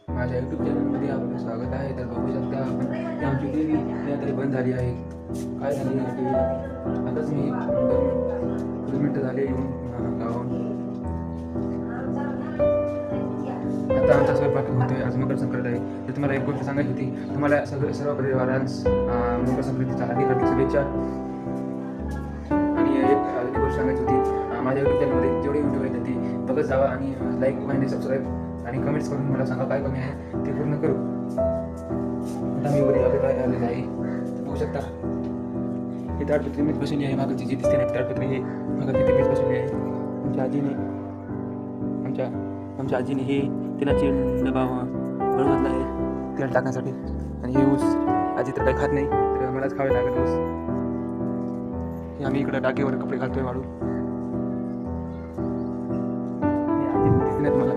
माझ्या यूट्यूब चॅनलमध्ये आपलं स्वागत आहे. तर बघू शकता आपण की आमची टी व्ही तरी बंद झाली आहे. काय झाली आहे टी व्हीला? आताच मी 2 मिनटं झाले येऊन गावाहून. आता आमचा स्वयंपाक होतोय. आज मकर संक्रांत आहे. तर तुम्हाला एक गोष्ट सांगायची होती. तुम्हाला सर्व परिवारांस मकर संक्रांतीच्या हार्दिक शुभेच्छा. आणि एक गोष्ट सांगायची होती, माझ्या यूट्यूब चॅनलमध्ये जेवढे व्हिडिओ आहेत ते बघत जावा आणि लाईक आणि सबस्क्राईब आणि कमेंट्स करून मला सांगा काय कमी आहे ते पूर्ण करू. आता मी वर आलेला आहे. बघू शकता ही ताडपत्री मीच बसवली आहे. मागची जी दिसते नाही ताडपत्री हे मागची ती मीच बसवली आहे. आमच्या आजीने हे तेलाची डबा बळवतला आहे तेल टाकण्यासाठी. आणि हे ऊस आजी तर काही खात नाही, तर मलाच खावे लागेल ऊस. हे आम्ही इकडं टाकीवर कपडे घालतोय वाळू. हे आजी दिसते नाही तुम्हाला.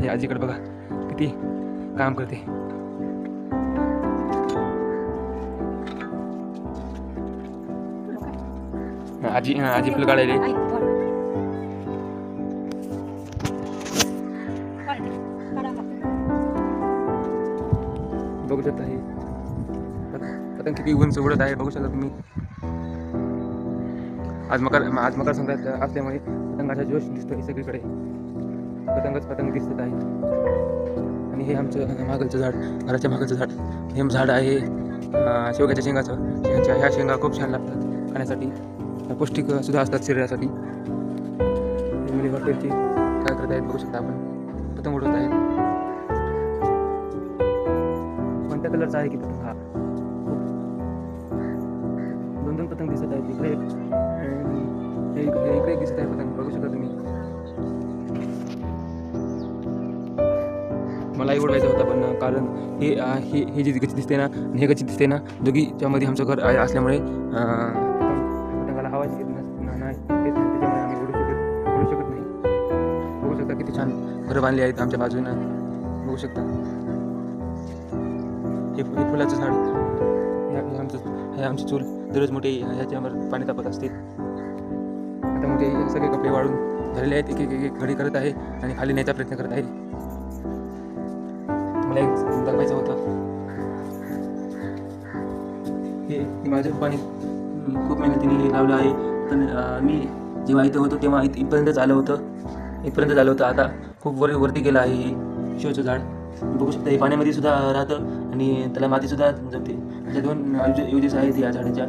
हे आजीकडे बघा किती काम करते. आजी फुलं काढायला बघू शकता. हे पतंग किती उंच उडत आहे बघू शकता तुम्ही. आज मकर संक्रांत असल्यामुळे पतंगाचा जोश दिसतोय सगळीकडे. पतंग दिसत आहे. आणि हे आमचं मागलचं झाड, घराच्या मागलचं झाड, हे झाड आहे शेवग्याच्या शेंगाचं. ह्या शेंगा खूप छान लागतात खाण्यासाठी, पौष्टिक सुद्धा असतात शरीरासाठी. मुली हॉटेलची काय करत आहेत बघू शकता आपण. पतंग उडवत आहेत. कोणत्या कलरचा आहे की पतंग हा? 2 पतंग दिसत आहेत. इकडे एक दिसत आहे पतंग बघू शकता तुम्ही. मलाही उडवायचा होता पण कारण हे जी गच्ची दिसते ना आणि हे गच्ची दिसते ना, दोघीच्या मध्ये आमचं घर असल्यामुळे पतंगाला हवा नाही, त्याच्यामुळे आम्ही उडू शकत नाही. बघू शकता किती छान घरं बांधली आहेत आमच्या बाजूनं बघू शकता. हे फुलाचं झाड, हे आमची चूल दररोज मोठे ह्याच्यावर पाणी तापत असते. आता मोठे सगळे कपडे वाळून झालेले आहेत. एक घडी करत आहे आणि खाली न्यायचा प्रयत्न करत आहे. मला एक दाखवायचं होतं. हे माझ्या पप्पाने खूप मेहनतीने लावलं आहे. पण मी जेव्हा इथं होतो तेव्हा इथपर्यंत झालं होतं. आता खूप वरती गेलं आहे हे शोचं झाड. बघू शकता हे पाण्यामध्ये सुद्धा राहतं आणि त्याला माती सुद्धा जमते. अशा 2 युजेस आहेत या झाडाच्या.